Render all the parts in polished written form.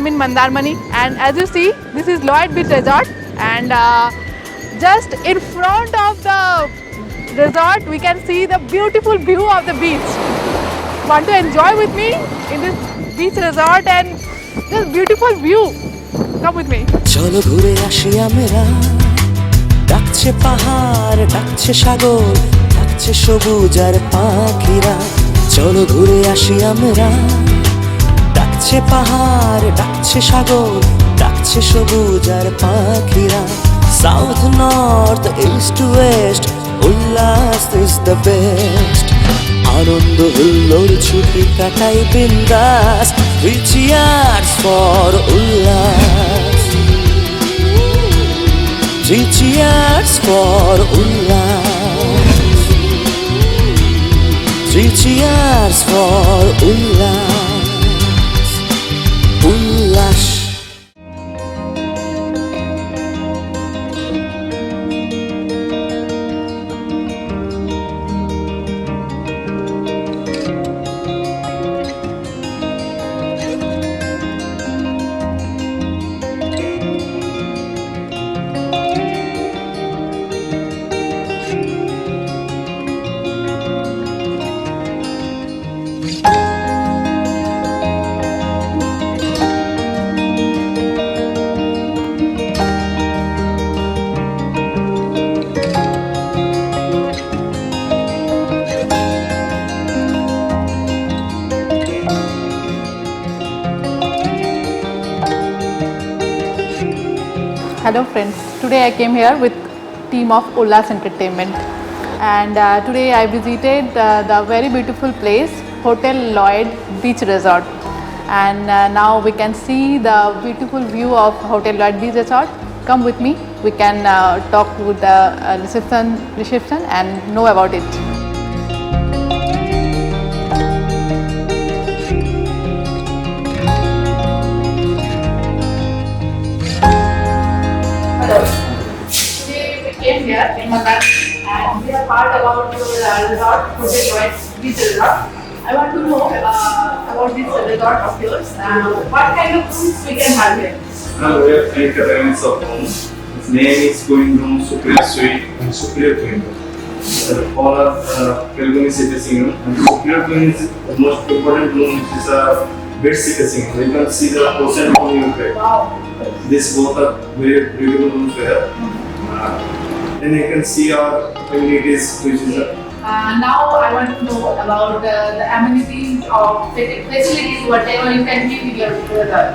I'm in Mandarmani, and as you see, this is Llyods Beach Resort, and just in front of the resort we can see the beautiful view of the beach. Want to enjoy with me in this beach resort and this beautiful view? Come with me. চলো ঘুরে আসি আমরা, ডাকছে পাহাড়, ডাকছে সাগর, ডাকছে সবুজ আর পাখিরা। চলো ঘুরে আসি আমরা, ডাকছে পাহাড়, ডাকছে সাগর, ডাকছে সবুজ আর পাখিরা। সাউথ নর্থ ইস্ট ওয়েস্ট, উল্লাস ইজ দ্য বেস্ট। আনন্দ হুল্লোড় ছুটি কাটাই বিন্দাস, three cheers for উল্লাস, three cheers for উল্লাস, three cheers for উল্লাস, উল্লাস। Hello friends, today I came here with team of Ullas Entertainment, and today I visited the very beautiful place Hotel Llyods Beach Resort, and now we can see the beautiful view of Hotel Llyods Beach Resort. Come with me, we can talk with the reception and know about it. Hello. Today we came here in Mandarmani and we have heard about your resort, Hotel Llyods Beach Resort. I want to know about this resort of yours. What kind of rooms we can have here? We have 3 categories of rooms. Its name is Queen Room, Superior Suite, and Superior Queen Room. All are balcony facing room. And Superior Queen is the most important room, which is a bed facing room. You can see the ocean on your bed. Wow. These both are very beautiful rooms there. Then you can see our amenities, which is Now I want to know about the amenities of facilities, whatever you can give in your resort.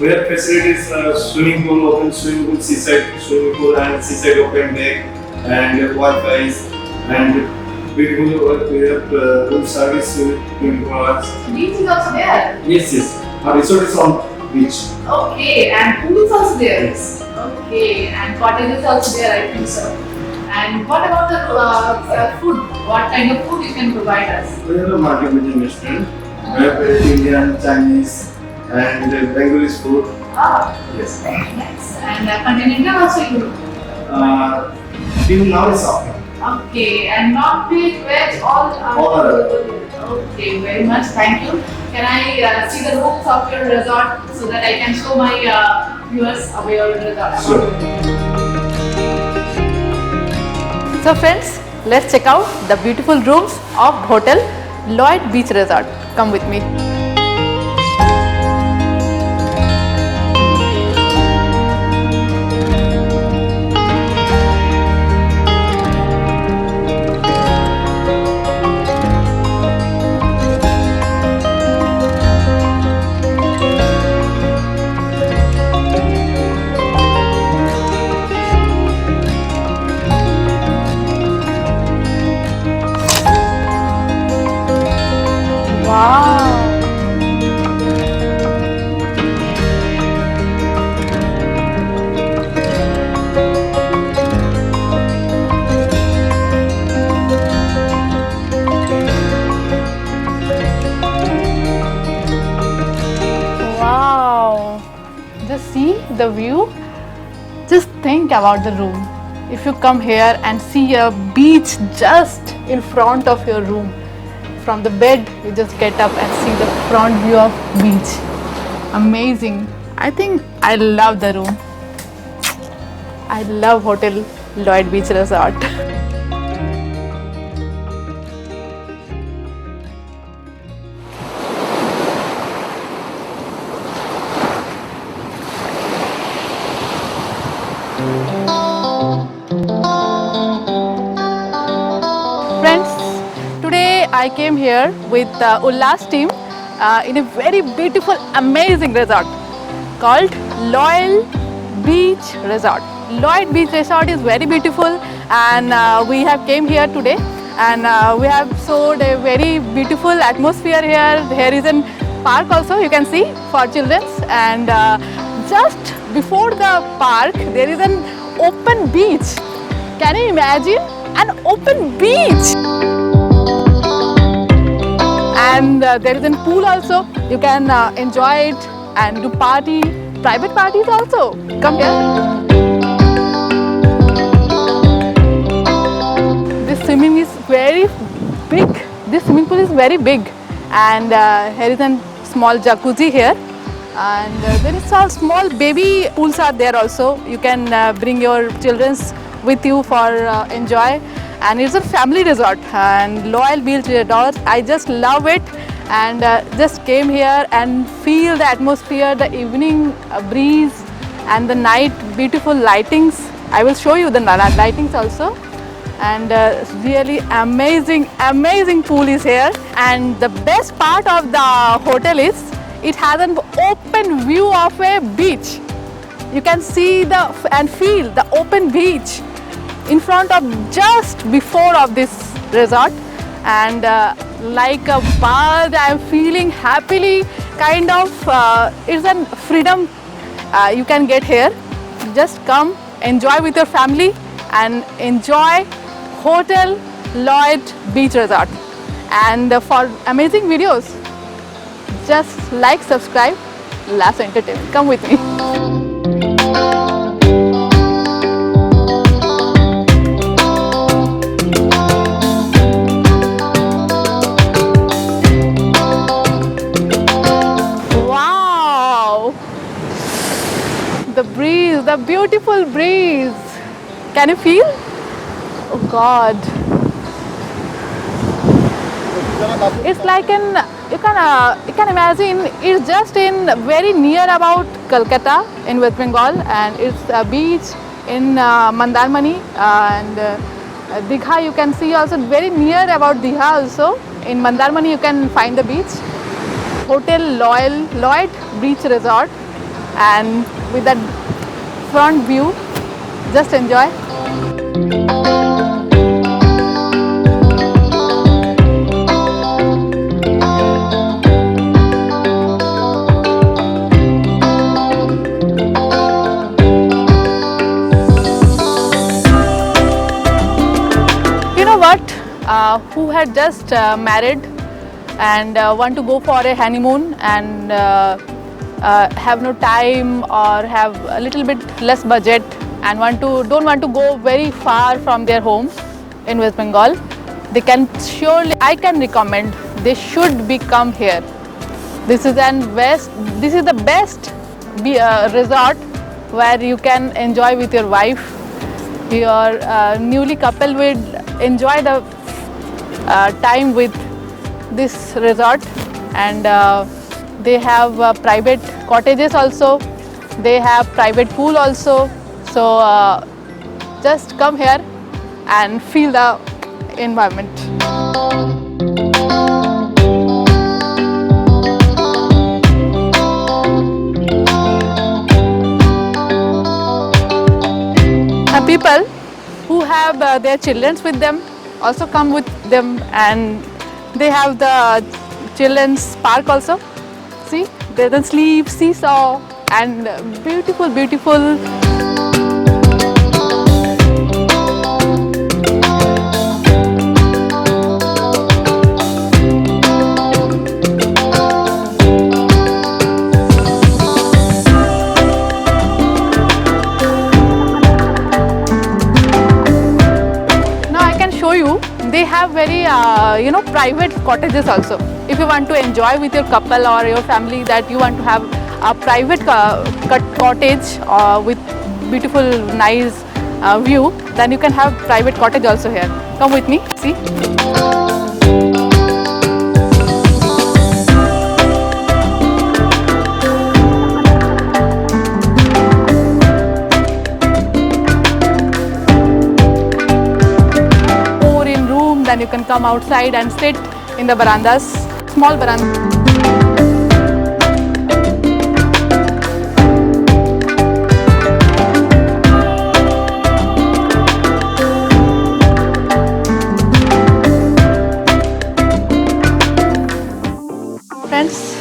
we have facilities, swimming pool, open swimming pool, seaside swimming pool, and seaside open deck, and Wi-Fi, and beautiful. We have room service with 24 hours. Beach is also there. Yes, yes. Our resort is on beach. Okay, and pool is also there. Yes. Okay, and cottage is also there, I think so. And what about the food? What kind of food you can provide us? We have a multi-cuisine restaurant. We have Indian, Chinese, and Bengalese food. Ah, Yes. nice. And continental also you do. Till now is open. Okay, and non-veg, veg, all All are okay, very much. Thank you. Can I see the rooms of your resort so that I can show my viewers about your resort? Sure. So friends, let's check out the beautiful rooms of Hotel Llyods Beach Resort. Come with me. Wow! Wow! Just see the view. Just think about the room. If you come here and see a beach just in front of your room, from the bed you just get up and see the front view of beach. Amazing. I think I love the room. I love Hotel Lloyds Beach Resort. Friends, today I came here with Ullas team in a very beautiful, amazing resort called Llyods Beach Resort. Llyods Beach Resort is very beautiful, and we have came here today, and we have showed a very beautiful atmosphere here. Here is a park also, you can see, for children, and just before the park there is an open beach. Can you imagine an open beach? And there is a pool also. You can enjoy it and do party, private parties also. Come here. This swimming is very big. This swimming pool is very big, and here is a small jacuzzi here, and there is some small baby pools are there also. You can bring your children with you for enjoy, and it's a family resort and Llyods Beach Resort. I just love it, and just came here and feel the atmosphere, the evening breeze, and the night beautiful lightings. I will show you the lightings also, and really amazing pool is here. And the best part of the hotel is it has an open view of a beach. You can see and feel the open beach in front of just before of this resort, and like a bird I am feeling happily, kind of it's a freedom you can get here. Just come enjoy with your family and enjoy Hotel Llyods Beach Resort. And for amazing videos, just like, subscribe Ullas Entertainment. Come with me. The breeze, the beautiful breeze. Can you feel? Oh God. It's like you can imagine, it's just in very near about Kolkata in West Bengal, and it's a beach in Mandarmani, and Digha you can see also, very near about Digha also. In Mandarmani you can find the beach. Hotel Llyods Beach Resort, and with that front view, just enjoy. You know what? Who had just married and want to go for a honeymoon and have no time or have a little bit less budget and don't want to go very far from their home in West Bengal, they can surely, I can recommend, they should come here. This is the best resort where you can enjoy with your wife. Your newly couple will enjoy the time with this resort, and they have private cottages also, they have private pool also. So just come here and feel the environment. And people who have their children with them also come with them, and they have the children's park also. See, there's a sleep, seesaw, and beautiful. Now I can show you, they have very private cottages also. If you want to enjoy with your couple or your family, that you want to have a private cottage with beautiful nice view, then you can have private cottage also here. Come with me, see. Then you can come outside and sit in the verandas, small veranda. Friends,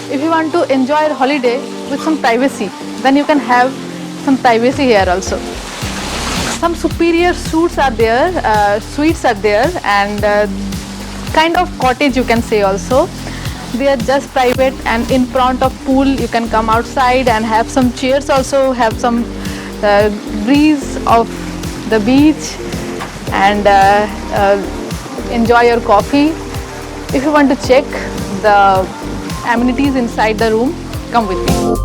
if you want to enjoy your holiday with some privacy, then you can have some privacy here also. Some superior suites are there, and kind of cottage you can say also. They are just private, and in front of pool you can come outside and have some chairs also, have some breeze of the beach, and enjoy your coffee. If you want to check the amenities inside the room, come with me.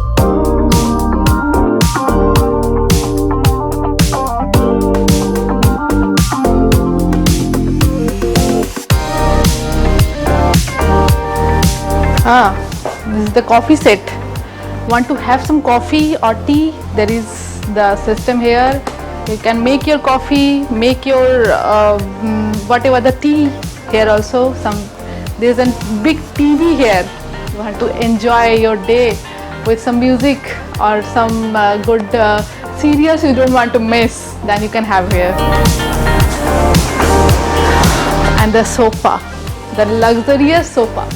This is the coffee set. Want to have some coffee or tea? There is the system here. You can make your coffee, make your whatever the tea here also. There's a big TV here. You want to enjoy your day with some music or some good serials you don't want to miss, then you can have here. And the sofa, the luxurious sofa.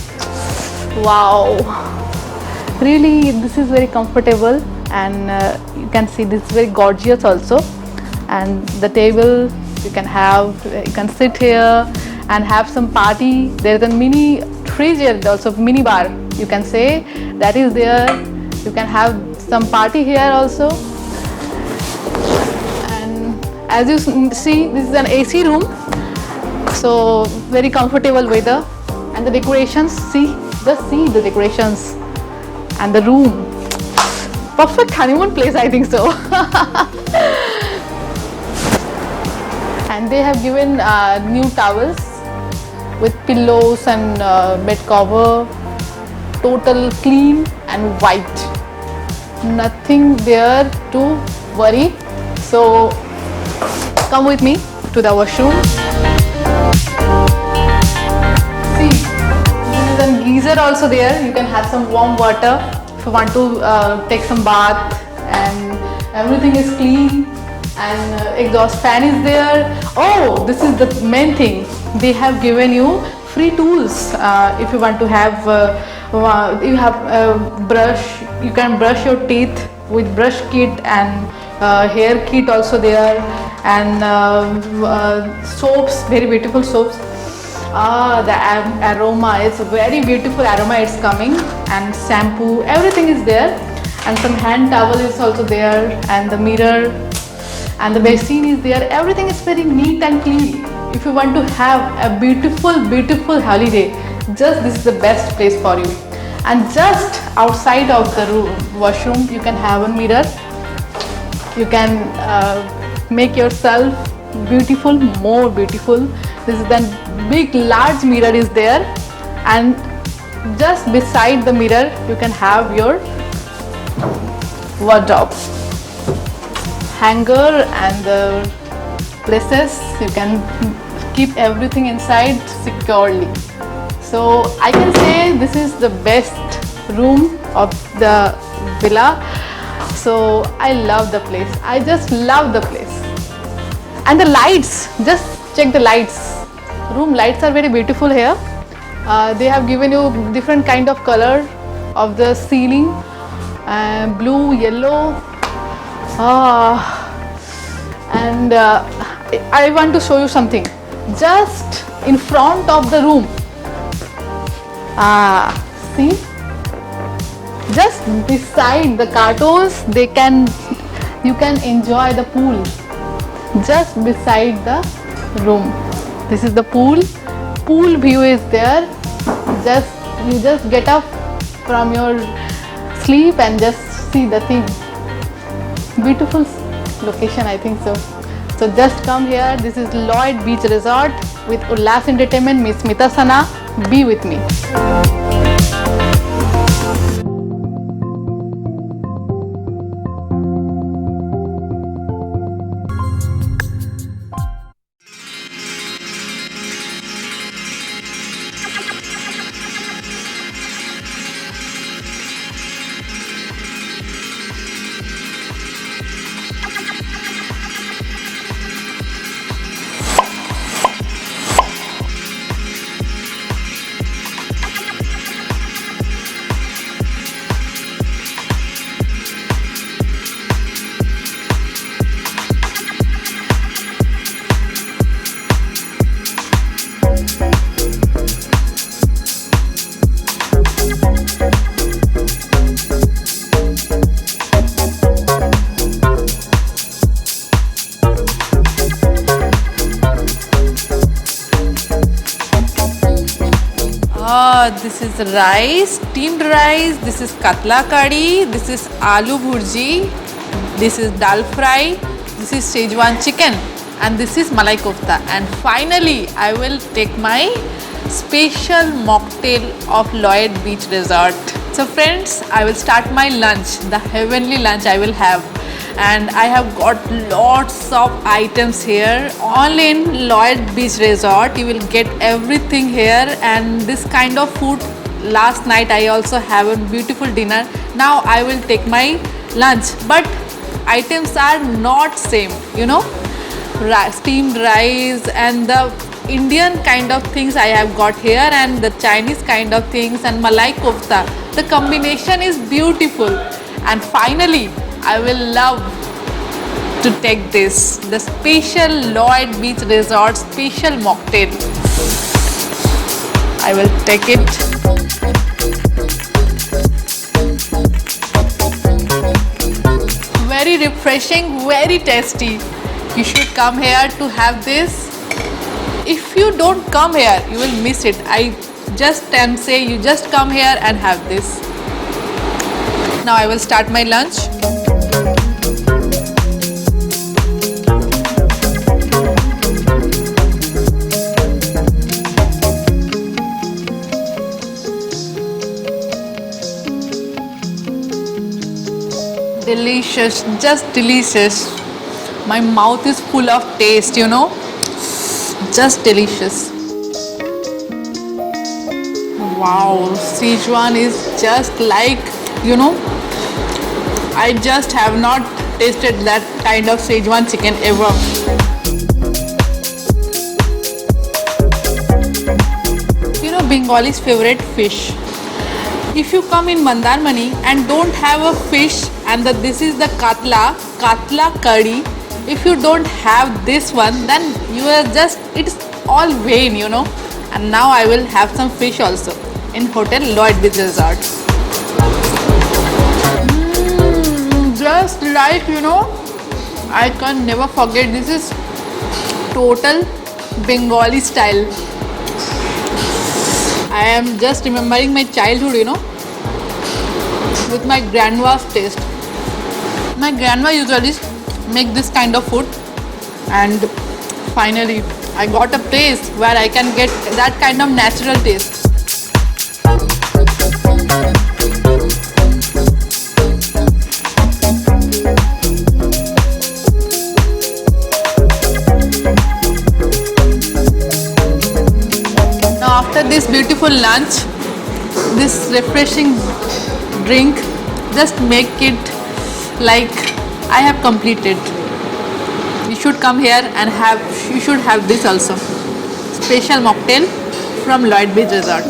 Wow, really this is very comfortable, and you can see this is very gorgeous also. And the table you can sit here and have some party. There is a mini fridge here also, mini bar you can say, that is there. You can have some party here also. And as you see, this is an AC room, so very comfortable weather. And the decorations, just see the decorations and the room. Perfect honeymoon place, I think so. And they have given new towels with pillows and bed cover, total clean and white. Nothing there to worry. So come with me to the washroom. And geyser also there. You can have some warm water if you want to take some bath, and everything is clean, and exhaust fan is there. Oh, this is the main thing. They have given you free tools. If you want to have you have brush, you can brush your teeth with brush kit, and hair kit also there, and soaps, very beautiful soaps. The aroma is very beautiful aroma, it's coming, and shampoo, everything is there, and some hand towel is also there, and the mirror and the basin is there. Everything is very neat and clean. If you want to have a beautiful holiday, just this is the best place for you. And just outside of the washroom you can have a mirror. You can make yourself beautiful, more beautiful. This is the big large mirror is there, and just beside the mirror you can have your wardrobe, hanger, and the places you can keep everything inside securely. So I can say this is the best room of the villa. So I love the place. I just love the place. And the lights, just check the lights. Room lights are very beautiful here. They have given you different kind of color of the ceiling, blue, yellow, and I want to show you something. Just in front of the room, see, just beside the cartons, you can enjoy the pool. Just beside the room, this is the pool view is there. You just get up from your sleep and just see the thing. Beautiful location, I think so. So just come here. This is Llyods Beach Resort with Ullas Entertainment, Miss Smitasana. Be with me. This is rice, steamed rice. This is katla curry. This is aloo bhurji. This is dal fry. This is Szechuan chicken, and this is malai kofta. And finally, I will take my special mocktail of Llyods Beach Resort. So friends, I will start my lunch, the heavenly lunch I will have. And I have got lots of items here. All in Llyods Beach Resort, you will get everything here, and this kind of food. Last night I also have a beautiful dinner. Now I will take my lunch, but items are not same, you know. Steamed rice and the Indian kind of things I have got here, and the Chinese kind of things, and malai kofta. The combination is beautiful. And finally, I will love to take this, the special Llyods Beach Resort special mocktail. I will take it. Very refreshing, very tasty. You should come here to have this. If you don't come here, you will miss it. I just can say you just come here and have this. Now I will start my lunch. Delicious, just delicious. My mouth is full of taste, you know. Just delicious. Wow, Szechuan is just like, you know, I just have not tasted that kind of Szechuan chicken ever. You know, Bengal's favorite fish. If you come in Mandarmani and don't have a fish, and this is the katla curry, if you don't have this one, then you are just, it's all vain, you know. And now I will have some fish also in Hotel Llyods Beach Resort. Just like, you know, I can never forget, this is total Bengali style. I am just remembering my childhood, you know, with my grandma's taste. My grandma usually make this kind of food, and finally I got a place where I can get that kind of natural taste. Now after this beautiful lunch, this refreshing drink, just make it like I have completed. You should come here and you should have this also. Special mocktail from Llyods Beach Resort.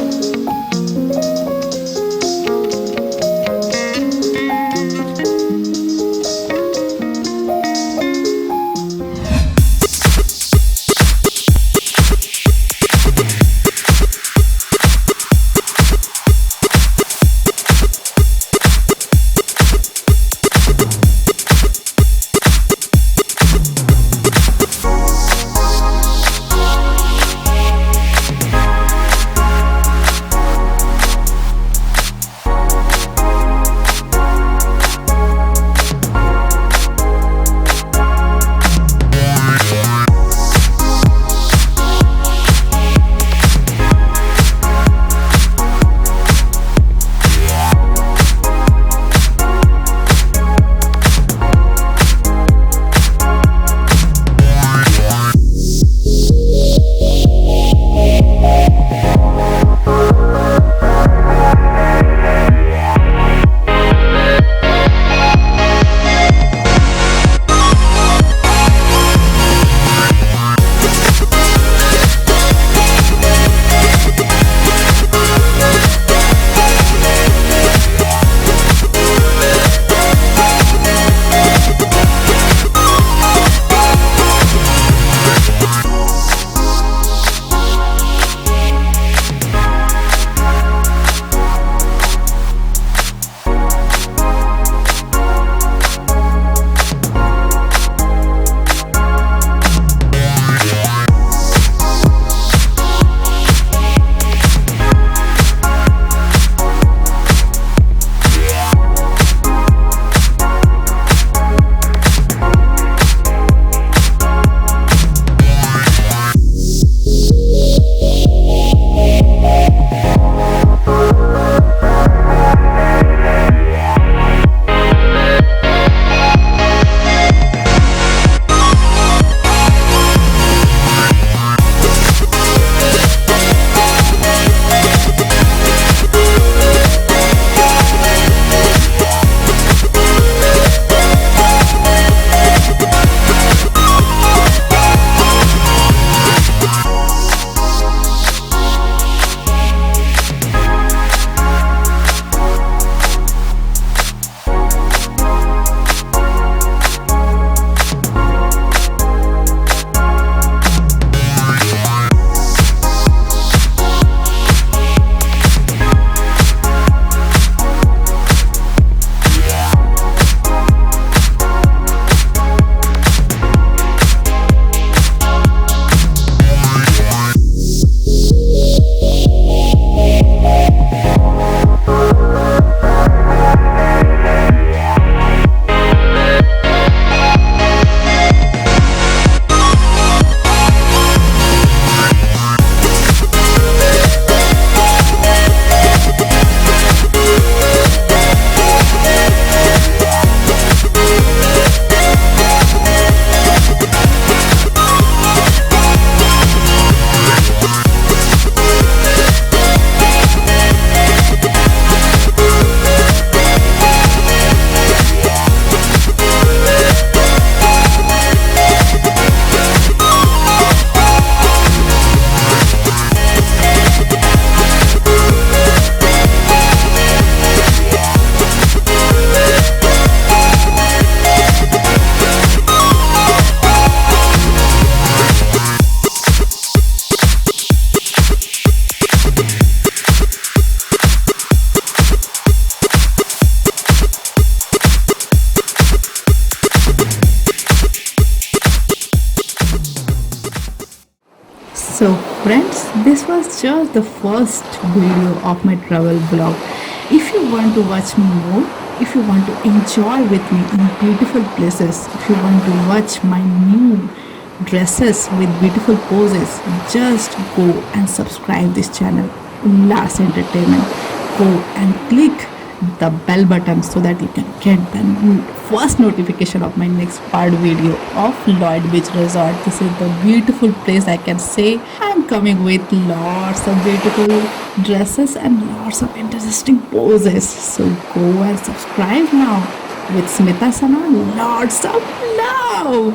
So friends, this was just the first video of my travel vlog. If you want to watch me more, if you want to enjoy with me in beautiful places, if you want to watch my new dresses with beautiful poses, just go and subscribe this channel, Ullas Entertainment. Go and click the bell button so that you can get the first notification of my next part video of Llyods Beach Resort. This is the beautiful place. I can say I'm coming with lots of beautiful dresses and lots of interesting poses. So go and subscribe now. With Smitasana, lots of love.